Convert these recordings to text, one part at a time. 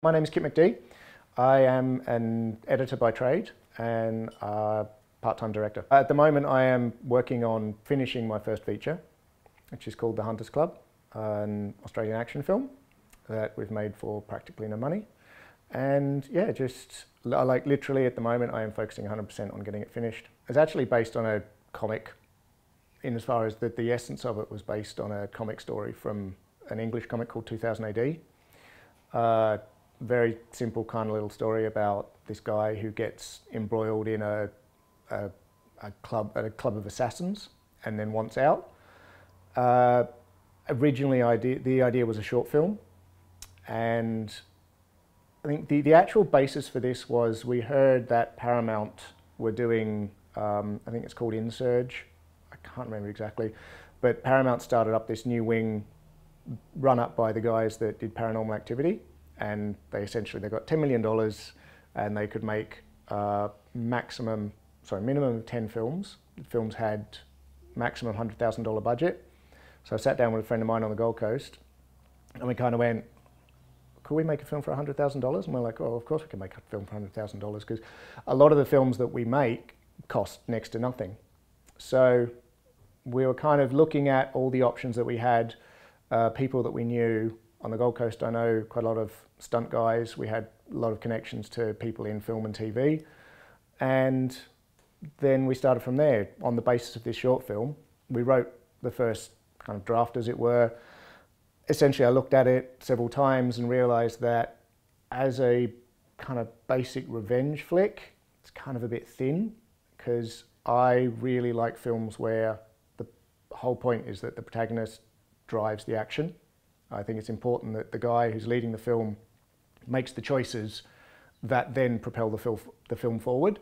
My name is Kit McDee. I am an editor by trade and a part-time director. At the moment I am working on finishing my first feature, which is called The Hunters Club, an Australian action film that we've made for practically no money. And yeah, like literally at the moment I am focusing 100% on getting it finished. It's actually based on a comic, in as far as the essence of it was based on a comic story from an English comic called 2000 AD. Very simple kind of little story about this guy who gets embroiled in a club of assassins and then wants out. Originally the idea was a short film, and I think the actual basis for this was we heard that Paramount were doing, I think it's called Insurge, I can't remember exactly, but Paramount started up this new wing run up by the guys that did Paranormal Activity. And they got $10 million and they could make minimum of 10 films. The films had maximum $100,000 budget. So I sat down with a friend of mine on the Gold Coast and we kind of went, could we make a film for $100,000? And we're like, oh, of course we can make a film for $100,000, because a lot of the films that we make cost next to nothing. So we were kind of looking at all the options that we had, people that we knew. On the Gold Coast, I know quite a lot of stunt guys. We had a lot of connections to people in film and TV. And then we started from there. On the basis of this short film, we wrote the first kind of draft, as it were. Essentially, I looked at it several times and realized that as a kind of basic revenge flick, it's kind of a bit thin, because I really like films where the whole point is that the protagonist drives the action. I think it's important that the guy who's leading the film makes the choices that then propel the film forward.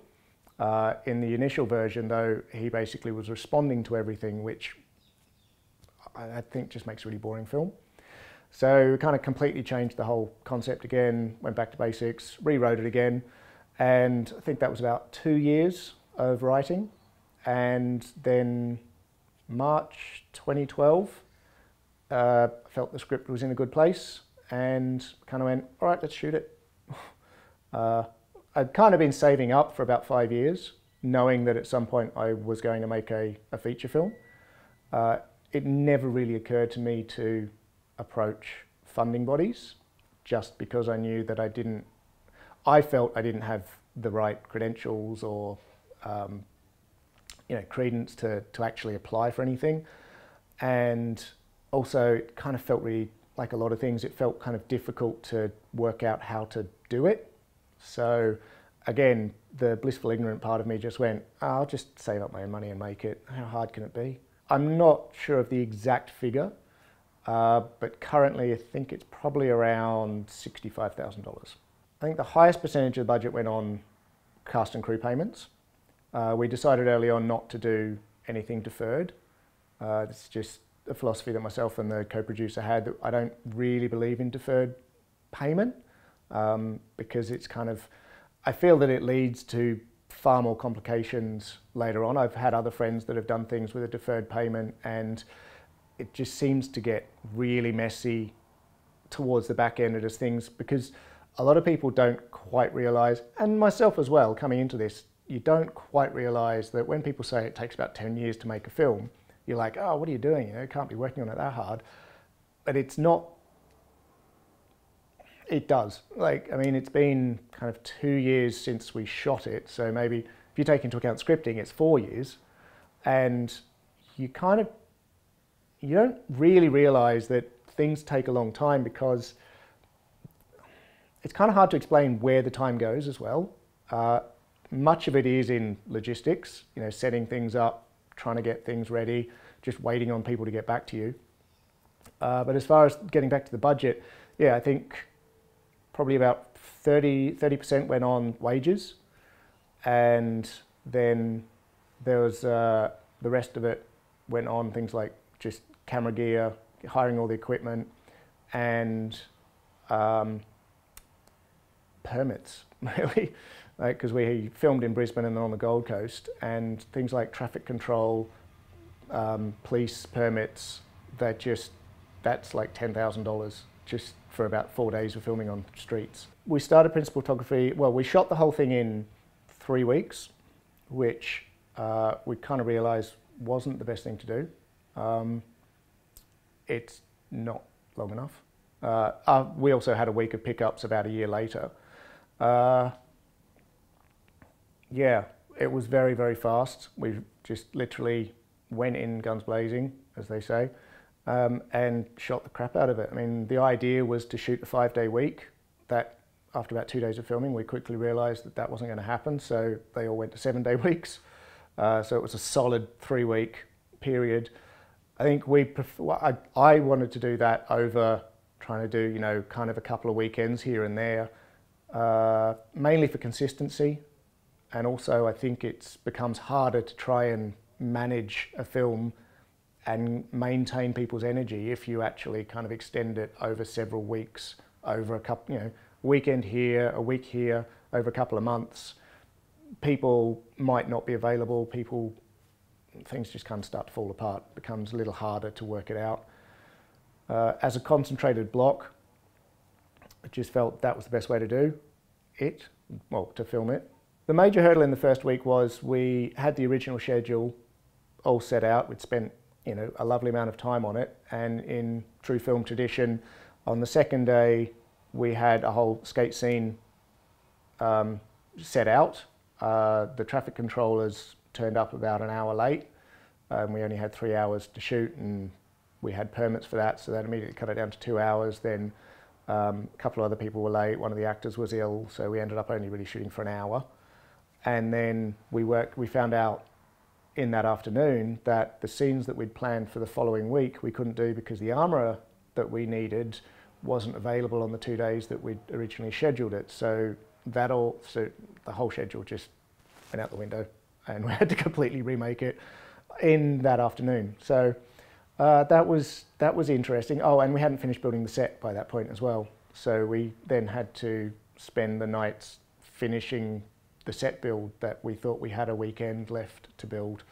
In the initial version, though, he basically was responding to everything, which I think just makes a really boring film. So we kind of completely changed the whole concept again, went back to basics, rewrote it again, and I think that was about 2 years of writing. And then March 2012, I felt the script was in a good place and kind of went, all right, let's shoot it. I'd kind of been saving up for about 5 years, knowing that at some point I was going to make a feature film. It never really occurred to me to approach funding bodies, just because I knew that I felt I didn't have the right credentials or credence to actually apply for anything. And also, it kind of felt really, like a lot of things, it felt kind of difficult to work out how to do it. So again, the blissful ignorant part of me just went, oh, I'll just save up my own money and make it. How hard can it be? I'm not sure of the exact figure, but currently I think it's probably around $65,000. I think the highest percentage of the budget went on cast and crew payments. We decided early on not to do anything deferred. It's just a philosophy that myself and the co-producer had, that I don't really believe in deferred payment, because it's kind of, I feel that it leads to far more complications later on. I've had other friends that have done things with a deferred payment and it just seems to get really messy towards the back end of this things, because a lot of people don't quite realise, and myself as well coming into this, you don't quite realise that when people say it takes about 10 years to make a film, you're like, oh, what are you doing? You can't be working on it that hard. But it's not, it does. Like, I mean, it's been kind of 2 years since we shot it. So maybe if you take into account scripting, it's 4 years. And you don't really realize that things take a long time, because it's kind of hard to explain where the time goes as well. Much of it is in logistics, setting things up, trying to get things ready, just waiting on people to get back to you. But as far as getting back to the budget, yeah, I think probably about 30% went on wages, and then there was the rest of it went on things like just camera gear, hiring all the equipment, and permits, really. Because we filmed in Brisbane and then on the Gold Coast, and things like traffic control, police permits, that's like $10,000 just for about 4 days of filming on streets. We started principal photography, well, we shot the whole thing in 3 weeks, which we kind of realised wasn't the best thing to do. It's not long enough. We also had a week of pickups about a year later. Yeah, it was very, very fast. We just literally went in guns blazing, as they say, and shot the crap out of it. I mean, the idea was to shoot a 5-day week. That after about 2 days of filming, we quickly realised that that wasn't going to happen, so they all went to 7-day weeks. So it was a solid 3-week period. I think I wanted to do that over trying to do, you know, kind of a couple of weekends here and there, mainly for consistency. And also I think it becomes harder to try and manage a film and maintain people's energy if you actually kind of extend it over several weeks, over a couple, you know, weekend here, a week here, over a couple of months. People might not be available, things just kind of start to fall apart. It becomes a little harder to work it out. As a concentrated block, I just felt that was the best way to do it, well, to film it. The major hurdle in the first week was we had the original schedule all set out. We'd spent, you know, a lovely amount of time on it, and in true film tradition, on the second day we had a whole skate scene set out. The traffic controllers turned up about an hour late. We only had 3 hours to shoot, and we had permits for that, so that immediately cut it down to 2 hours. Then a couple of other people were late, one of the actors was ill, so we ended up only really shooting for an hour. And then we found out in that afternoon that the scenes that we'd planned for the following week we couldn't do because the armourer that we needed wasn't available on the 2 days that we'd originally scheduled it. So the whole schedule just went out the window, and we had to completely remake it in that afternoon. So that was interesting. Oh, and we hadn't finished building the set by that point as well. So we then had to spend the nights finishing the set build that we thought we had a weekend left to build.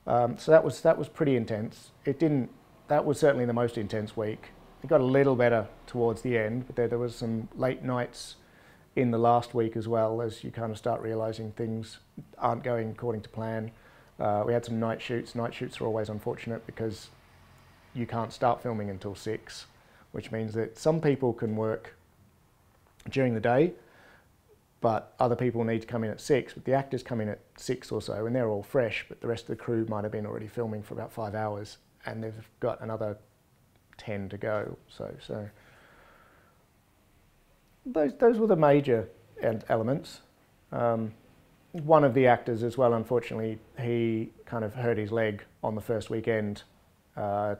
So that was pretty intense. That was certainly the most intense week. It got a little better towards the end, but there was some late nights in the last week as well, as you kind of start realising things aren't going according to plan. We had some night shoots. Night shoots are always unfortunate because you can't start filming until 6, which means that some people can work during the day, but other people need to come in at 6, but the actors come in at 6 or so, and they're all fresh, but the rest of the crew might have been already filming for about 5 hours, and they've got another 10 to go. So those were the major elements. One of the actors as well, unfortunately, he kind of hurt his leg on the first weekend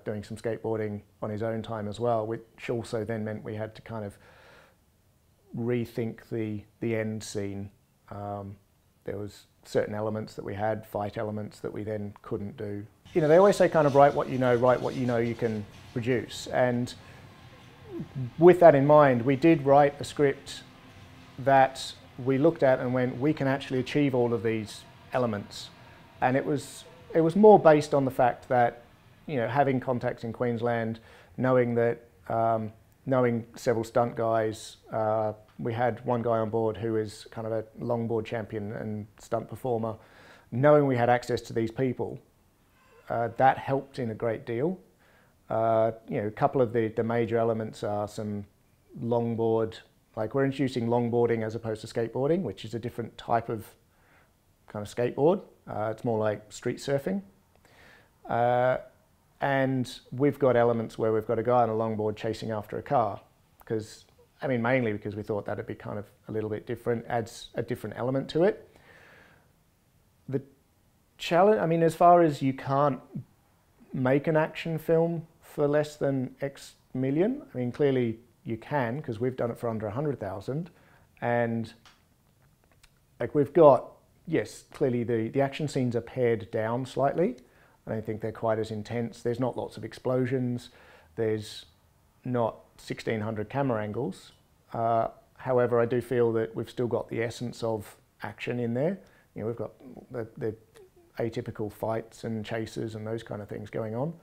doing some skateboarding on his own time as well, which also then meant we had to kind of rethink the end scene. There was certain elements that we had, fight elements that we then couldn't do. You know, they always say kind of write what you know you can produce. And with that in mind, we did write a script that we looked at and went, we can actually achieve all of these elements. And it was more based on the fact that, you know, having contacts in Queensland, knowing that, knowing several stunt guys, we had one guy on board who is kind of a longboard champion and stunt performer. Knowing we had access to these people, that helped in a great deal. You know, a couple of the major elements are some longboard, like we're introducing longboarding as opposed to skateboarding, which is a different type of kind of skateboard. It's more like street surfing. And we've got elements where we've got a guy on a longboard chasing after a car, because, I mean, mainly because we thought that'd be kind of a little bit different, adds a different element to it. The challenge, I mean, as far as you can't make an action film for less than X million, I mean, clearly you can, because we've done it for under 100,000, and like we've got, yes, clearly the action scenes are pared down slightly. I don't think they're quite as intense. There's not lots of explosions. There's not 1,600 camera angles. However, I do feel that we've still got the essence of action in there. You know, we've got the atypical fights and chases and those kind of things going on.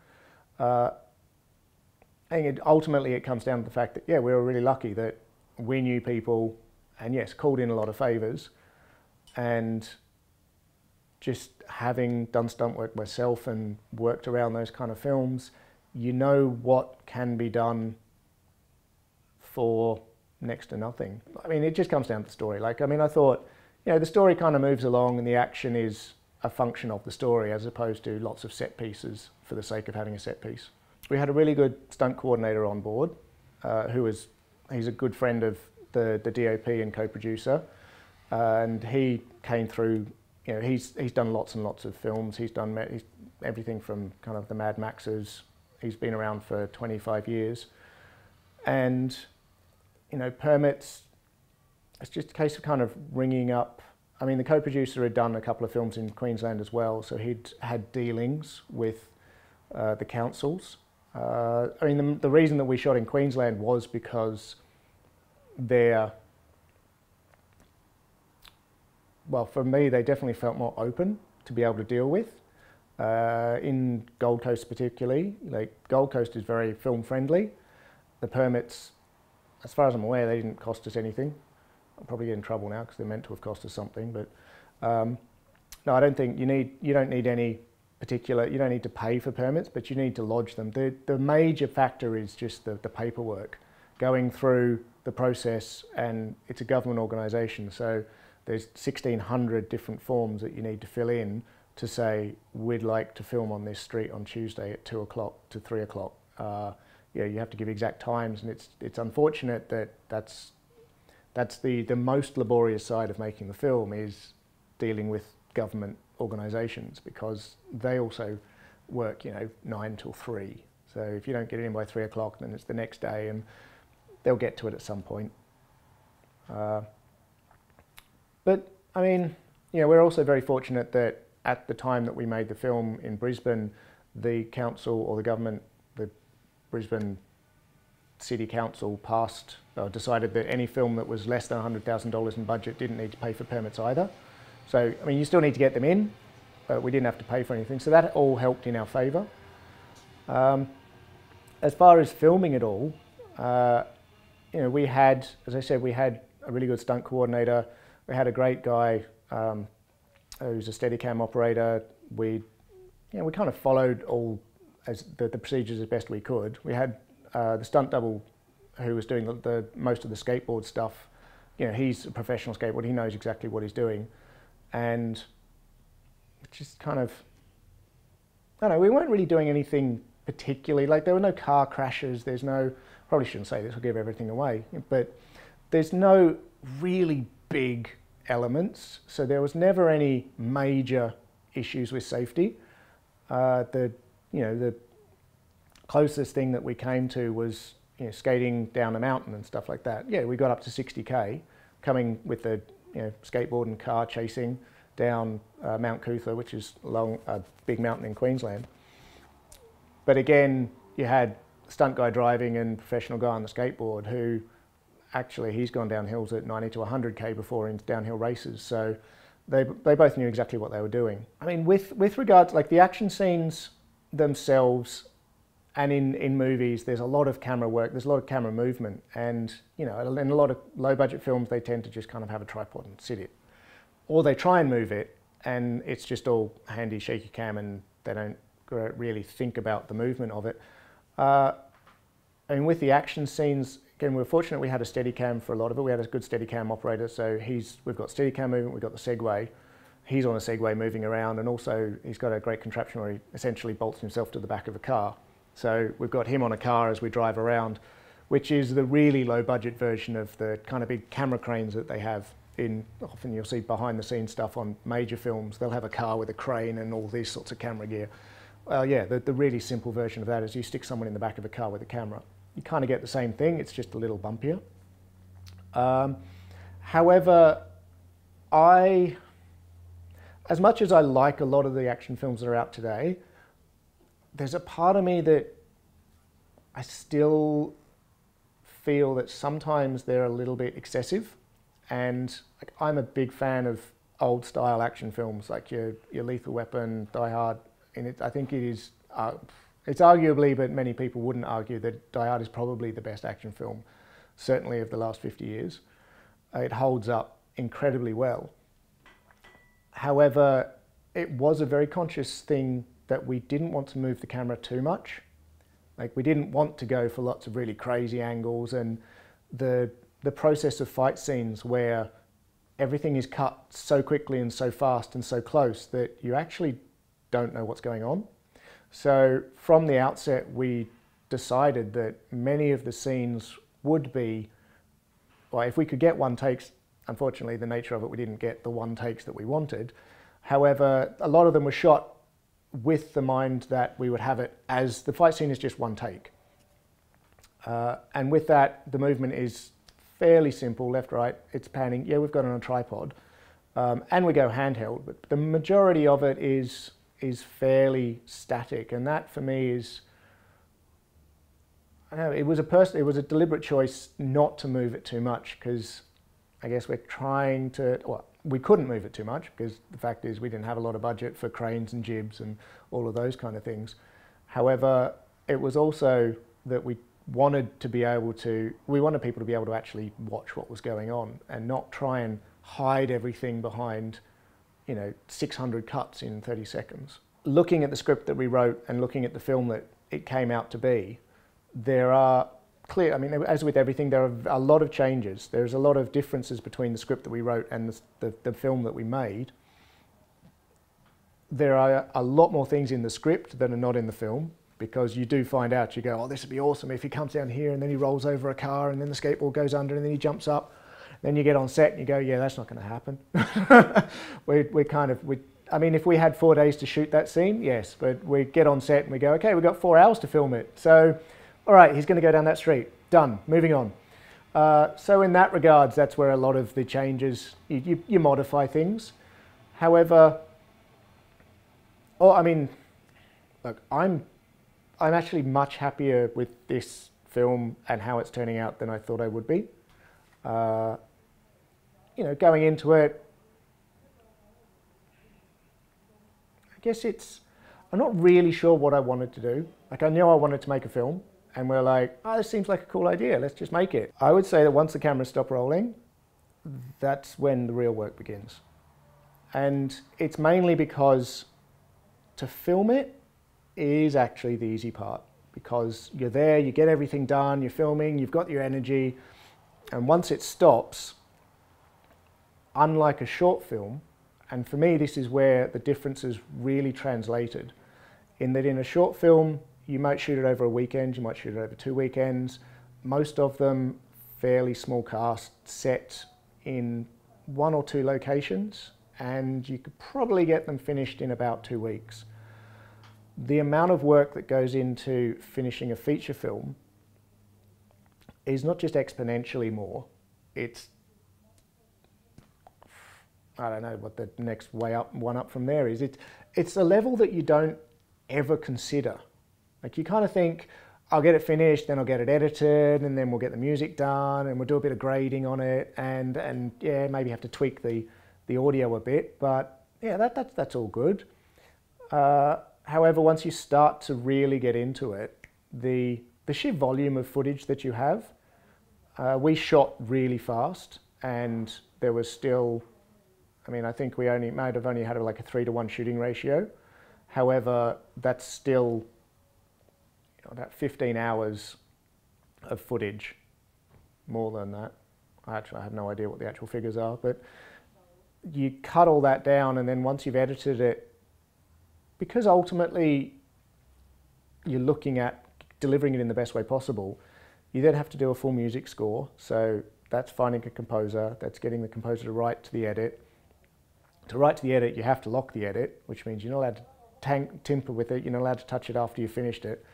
I think ultimately it comes down to the fact that, yeah, we were really lucky that we knew people and, yes, called in a lot of favours. And just having done stunt work myself and worked around those kind of films, you know what can be done for next to nothing. I mean, it just comes down to the story. Like, I mean, I thought, you know, the story kind of moves along and the action is a function of the story as opposed to lots of set pieces for the sake of having a set piece. We had a really good stunt coordinator on board, he's a good friend of the DOP and co-producer, and he came through. You know, he's done lots and lots of films. He's done everything from kind of the Mad Maxes. He's been around for 25 years, and you know, permits. It's just a case of kind of ringing up. I mean, the co-producer had done a couple of films in Queensland as well, so he'd had dealings with the councils. I mean, the reason that we shot in Queensland was because they're, well, for me, they definitely felt more open to be able to deal with. In Gold Coast particularly, like Gold Coast is very film friendly. The permits, as far as I'm aware, they didn't cost us anything. I'll probably get in trouble now because they're meant to have cost us something, but no, I don't think you don't need any particular, you don't need to pay for permits, but you need to lodge them. The major factor is just the paperwork, going through the process, and it's a government organisation, so there's 1,600 different forms that you need to fill in to say, we'd like to film on this street on Tuesday at 2 o'clock to 3 o'clock. Yeah, you have to give exact times, and it's unfortunate that that's the most laborious side of making the film, is dealing with government organisations, because they also work, you know, 9 till 3. So if you don't get it in by 3 o'clock, then it's the next day, and they'll get to it at some point. But I mean, you know, we're also very fortunate that at the time that we made the film in Brisbane, the council or the government, the Brisbane City Council passed, decided that any film that was less than $100,000 in budget didn't need to pay for permits either. So, I mean, you still need to get them in, but we didn't have to pay for anything. So that all helped in our favour. As far as filming it all, you know, we had, as I said, we had a really good stunt coordinator. We had a great guy who's a Steadicam operator. We kind of followed all as the procedures as best we could. We had the stunt double who was doing the most of the skateboard stuff. You know, he's a professional skateboarder. He knows exactly what he's doing, and just kind of, I don't know, we weren't really doing anything particularly, like there were no car crashes. There's no, probably shouldn't say this, will give everything away, but there's no really big elements, so there was never any major issues with safety. The closest thing that we came to was, you know, skating down a mountain and stuff like that. Yeah, we got up to 60k, coming with the, you know, skateboard and car chasing down Mount Cootha, which is a big mountain in Queensland. But again, you had a stunt guy driving and professional guy on the skateboard who, actually, he's gone down hills at 90 to 100k before in downhill races. So they both knew exactly what they were doing. I mean, with regards, like the action scenes themselves, and in movies, there's a lot of camera work, there's a lot of camera movement, and you know, in a lot of low budget films, they tend to just kind of have a tripod and sit it, or they try and move it, and it's just all handy shaky cam, and they don't really think about the movement of it. And with the action scenes, again, we were fortunate we had a Steadicam for a lot of it. We had a good Steadicam operator, so we've got Steadicam movement, we've got the Segway. He's on a Segway moving around, and also he's got a great contraption where he essentially bolts himself to the back of a car. So we've got him on a car as we drive around, which is the really low budget version of the kind of big camera cranes that they have in, often you'll see behind the scenes stuff on major films. They'll have a car with a crane and all these sorts of camera gear. Yeah, the really simple version of that is you stick someone in the back of a car with a camera. You kind of get the same thing, it's just a little bumpier. However, as much as I like a lot of the action films that are out today, there's a part of me that I still feel that sometimes they're a little bit excessive. And like, I'm a big fan of old style action films, like your Lethal Weapon, Die Hard. And I think it is It's arguably, but many people wouldn't argue, that Die Hard is probably the best action film, certainly of the last 50 years. It holds up incredibly well. However, it was a very conscious thing that we didn't want to move the camera too much. Like, we didn't want to go for lots of really crazy angles, and the process of fight scenes where everything is cut so quickly and so fast and so close that you actually don't know what's going on. So from the outset, we decided that many of the scenes would be, well, if we could get one takes, unfortunately the nature of it, we didn't get the one takes that we wanted. However, a lot of them were shot with the mind that we would have it as the fight scene is just one take. And with that, the movement is fairly simple, left, right, it's panning. Yeah, we've got it on a tripod. And we go handheld, but the majority of it is fairly static. And that for me is, I don't know, it was a deliberate choice not to move it too much, because I guess we're trying to, well, we couldn't move it too much because the fact is we didn't have a lot of budget for cranes and jibs and all of those kind of things. However, it was also that we wanted people to be able to actually watch what was going on and not try and hide everything behind, 600 cuts in 30 seconds. Looking at the script that we wrote and looking at the film that it came out to be, there are clear, I mean, as with everything, there are a lot of changes. There's a lot of differences between the script that we wrote and the film that we made. There are a lot more things in the script that are not in the film, because you do find out, you go, oh, this would be awesome if he comes down here and then he rolls over a car and then the skateboard goes under and then he jumps up. Then you get on set and you go, yeah, that's not going to happen. I mean, if we had 4 days to shoot that scene, yes, but we get on set and we go, okay, we've got 4 hours to film it. So, all right, he's going to go down that street. Done. Moving on. So in that regards, that's where a lot of the changes, you modify things. However, look, I'm actually much happier with this film and how it's turning out than I thought I would be. Going into it, I guess I'm not really sure what I wanted to do. Like, I knew I wanted to make a film, and we're like, oh, this seems like a cool idea, let's just make it. I would say that once the cameras stop rolling, that's when the real work begins. And it's mainly because to film it is actually the easy part, because you're there, you get everything done, you're filming, you've got your energy, and once it stops, unlike a short film, and for me this is where the difference is really translated, in that in a short film you might shoot it over a weekend, you might shoot it over 2 weekends, most of them fairly small cast, set in 1 or 2 locations, and you could probably get them finished in about 2 weeks. The amount of work that goes into finishing a feature film is not just exponentially more, it's, I don't know what the next one up from there is. It's a level that you don't ever consider. Like, you kind of think, I'll get it finished, then I'll get it edited, and then we'll get the music done, and we'll do a bit of grading on it, and yeah, maybe have to tweak the audio a bit, but yeah, that's all good. However, once you start to really get into it, the sheer volume of footage that you have, we shot really fast, and there was still, I mean, I think we might have only had like a 3-to-1 shooting ratio. However, that's still about 15 hours of footage, more than that. I have no idea what the actual figures are, but you cut all that down, and then once you've edited it, because ultimately you're looking at delivering it in the best way possible, you then have to do a full music score. So that's finding a composer, that's getting the composer to write to the edit. To write to the edit, you have to lock the edit, which means you're not allowed to timper with it, you're not allowed to touch it after you've finished it,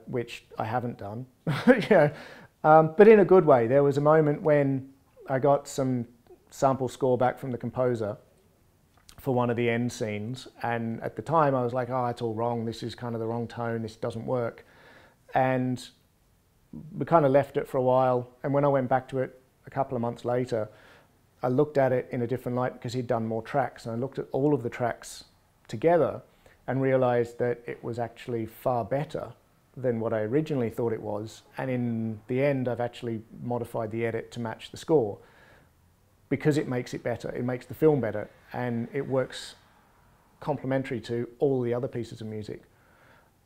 which I haven't done. But in a good way. There was a moment when I got some sample score back from the composer for one of the end scenes, and at the time I was like, oh, it's all wrong, this is kind of the wrong tone, this doesn't work. And we kind of left it for a while, and when I went back to it a couple of months later, I looked at it in a different light because he'd done more tracks, and I looked at all of the tracks together, and realized that it was actually far better than what I originally thought it was. And in the end, I've actually modified the edit to match the score because it makes it better. It makes the film better, and it works complementary to all the other pieces of music.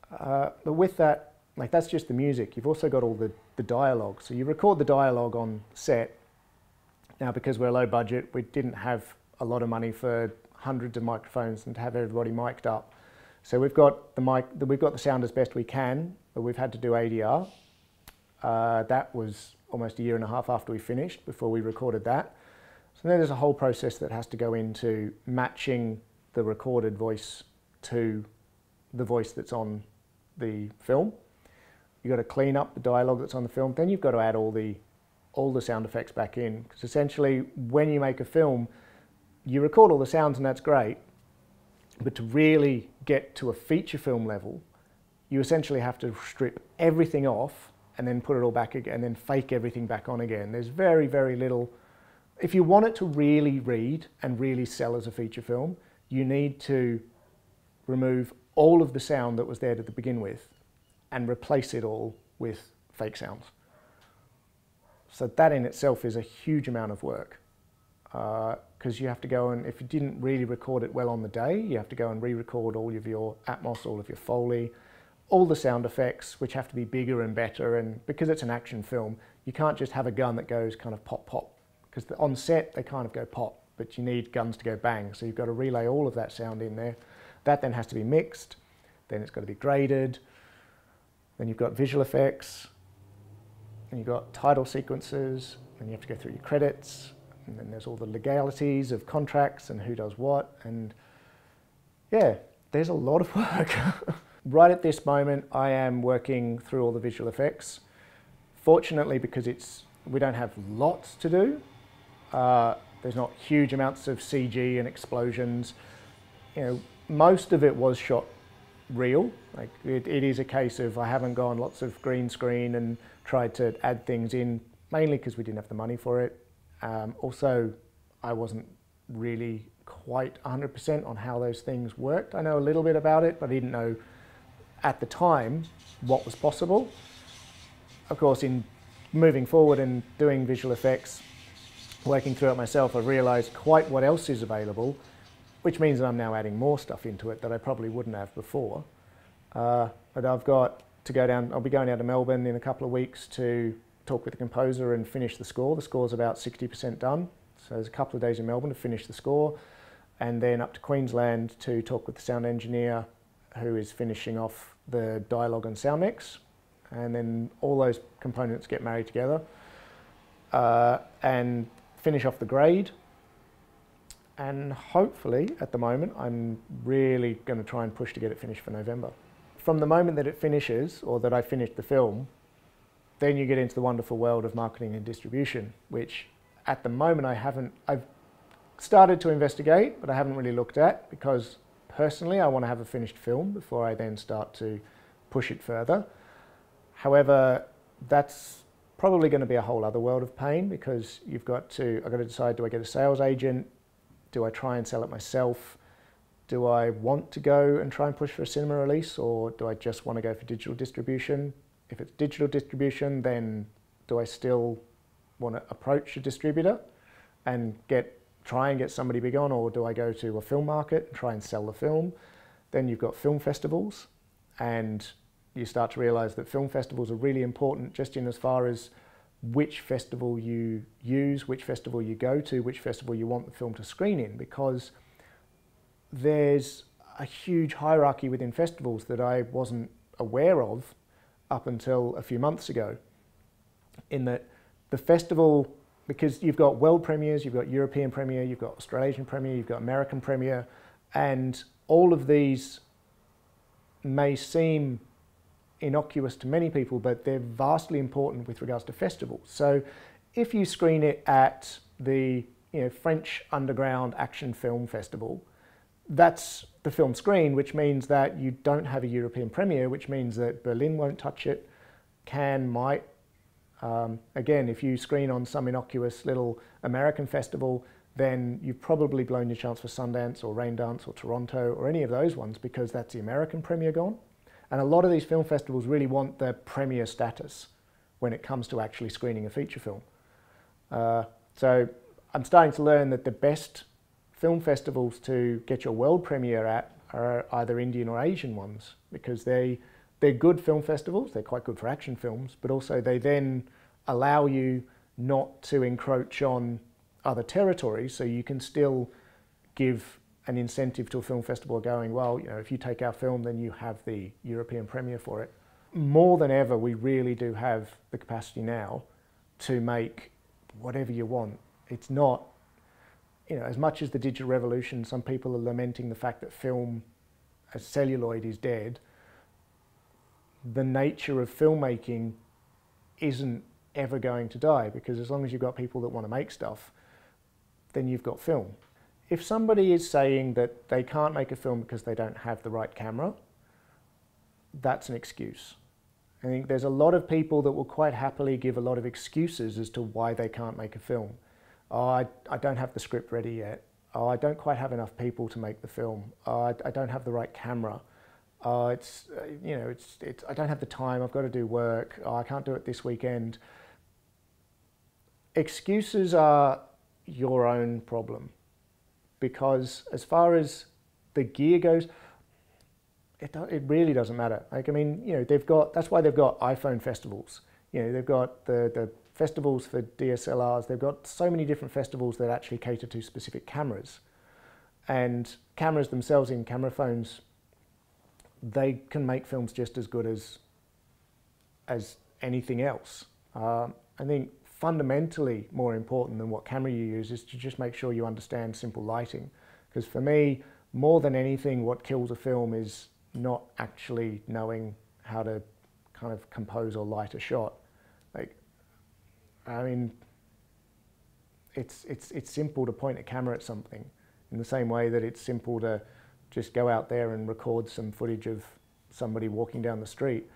But with that, like, that's just the music. You've also got all the dialogue. So you record the dialogue on set. Now, because we're low budget, we didn't have a lot of money for hundreds of microphones and to have everybody mic'd up. So we've got the sound as best we can, but we've had to do ADR. That was almost a year and a half after we finished before we recorded that. So then there's a whole process that has to go into matching the recorded voice to the voice that's on the film. You've got to clean up the dialogue that's on the film. Then you've got to add all the sound effects back in. Because essentially, when you make a film, you record all the sounds and that's great. But to really get to a feature film level, you essentially have to strip everything off and then put it all back again and then fake everything back on again. There's very, very little. If you want it to really read and really sell as a feature film, you need to remove all of the sound that was there to begin with and replace it all with fake sounds. So that in itself is a huge amount of work, because you have to go and, if you didn't really record it well on the day, you have to go and re-record all of your Atmos, all of your Foley, all the sound effects, which have to be bigger and better. And because it's an action film, you can't just have a gun that goes kind of pop, pop, because on set they kind of go pop, but you need guns to go bang. So you've got to relay all of that sound in there. That then has to be mixed, then it's got to be graded, then you've got visual effects, and you've got title sequences, and you have to go through your credits, and then there's all the legalities of contracts and who does what, and yeah, there's a lot of work. Right at this moment, I am working through all the visual effects. Fortunately, because we don't have lots to do, there's not huge amounts of CG and explosions. You know, most of it was shot real. Like it is a case of I haven't gone lots of green screen and tried to add things in, mainly because we didn't have the money for it. Also, I wasn't really quite 100% on how those things worked. I know a little bit about it, but I didn't know at the time what was possible. Of course, in moving forward and doing visual effects, working through it myself, I realized quite what else is available, which means that I'm now adding more stuff into it that I probably wouldn't have before. But I've got to go down, I'll be going down to Melbourne in a couple of weeks to talk with the composer and finish the score. The score's about 60% done. So there's a couple of days in Melbourne to finish the score, and then up to Queensland to talk with the sound engineer who is finishing off the dialogue and sound mix. And then all those components get married together and finish off the grade. And hopefully, at the moment, I'm really going to try and push to get it finished for November. From the moment that it finishes, or that I finish the film, then you get into the wonderful world of marketing and distribution, which at the moment I've started to investigate, but I haven't really looked at, because personally I want to have a finished film before I then start to push it further. However, that's probably going to be a whole other world of pain, because I've got to decide, do I get a sales agent? Do I try and sell it myself? Do I want to go and try and push for a cinema release, or do I just want to go for digital distribution? If it's digital distribution, then do I still want to approach a distributor and try and get somebody big on, or do I go to a film market and try and sell the film? Then you've got film festivals, and you start to realize that film festivals are really important, just in as far as which festival you use, which festival you go to, which festival you want the film to screen in, because there's a huge hierarchy within festivals that I wasn't aware of up until a few months ago. In that the festival, because you've got world premieres, you've got European premiere, you've got Australasian premiere, you've got American premiere, and all of these may seem innocuous to many people, but they're vastly important with regards to festivals. So if you screen it at the French Underground Action Film Festival, that's the film screen, which means that you don't have a European premiere, which means that Berlin won't touch it, Cannes might. Again, if you screen on some innocuous little American festival, then you've probably blown your chance for Sundance or Raindance or Toronto or any of those ones, because that's the American premiere gone. And a lot of these film festivals really want the premiere status when it comes to actually screening a feature film. So I'm starting to learn that the best film festivals to get your world premiere at are either Indian or Asian ones, because they're good film festivals, they're quite good for action films, but also they then allow you not to encroach on other territories, so you can still give an incentive to a film festival going, well, you know, if you take our film, then you have the European premiere for it. More than ever, we really do have the capacity now to make whatever you want. It's not, you know, as much as the digital revolution, some people are lamenting the fact that film as celluloid is dead. The nature of filmmaking isn't ever going to die, because as long as you've got people that want to make stuff, then you've got film. If somebody is saying that they can't make a film because they don't have the right camera, that's an excuse. I think there's a lot of people that will quite happily give a lot of excuses as to why they can't make a film. Oh, I don't have the script ready yet. Oh, I don't quite have enough people to make the film. Oh, I don't have the right camera. Oh, you know, I don't have the time, I've got to do work. Oh, I can't do it this weekend. Excuses are your own problem, because as far as the gear goes, it really doesn't matter. Like, I mean, you know, that's why they've got iPhone festivals. You know, they've got the festivals for DSLRs. They've got so many different festivals that actually cater to specific cameras. And cameras themselves, in camera phones, they can make films just as good as anything else. I think fundamentally more important than what camera you use is to just make sure you understand simple lighting. Because for me, more than anything, what kills a film is not actually knowing how to kind of compose or light a shot. Like, I mean, it's simple to point a camera at something, in the same way that it's simple to just go out there and record some footage of somebody walking down the street.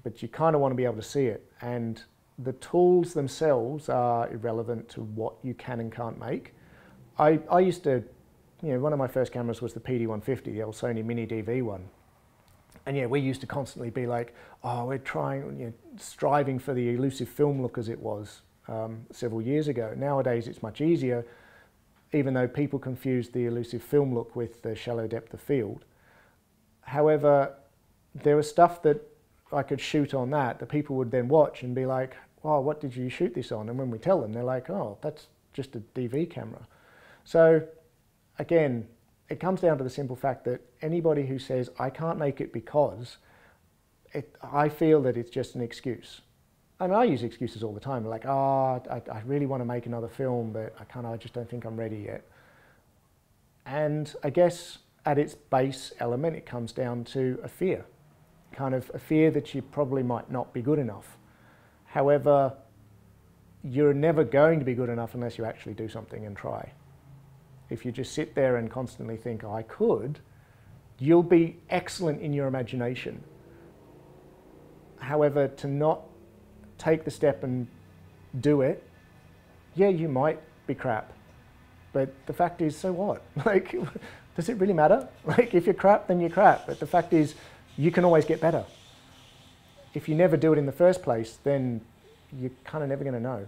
But you kind of want to be able to see it. And the tools themselves are irrelevant to what you can and can't make. I used to, you know, one of my first cameras was the PD-150, the old Sony Mini DV one. And yeah, we used to constantly be like, oh, we're trying, you know, striving for the elusive film look as it was several years ago. Nowadays it's much easier, even though people confuse the elusive film look with the shallow depth of field. However, there was stuff that I could shoot on that people would then watch and be like, oh, what did you shoot this on? And when we tell them, they're like, oh, that's just a DV camera. So again, it comes down to the simple fact that anybody who says, I can't make it because, I feel that it's just an excuse. I mean, I use excuses all the time, like, oh, I really want to make another film, but I just don't think I'm ready yet. And I guess at its base element, it comes down to a fear. Kind of a fear that you probably might not be good enough. However, you're never going to be good enough unless you actually do something and try. If you just sit there and constantly think, oh, I could, you'll be excellent in your imagination. However, to not take the step and do it, yeah, you might be crap. But the fact is, so what? Like, does it really matter? Like, if you're crap, then you're crap. But the fact is, you can always get better. If you never do it in the first place, then you're kind of never going to know.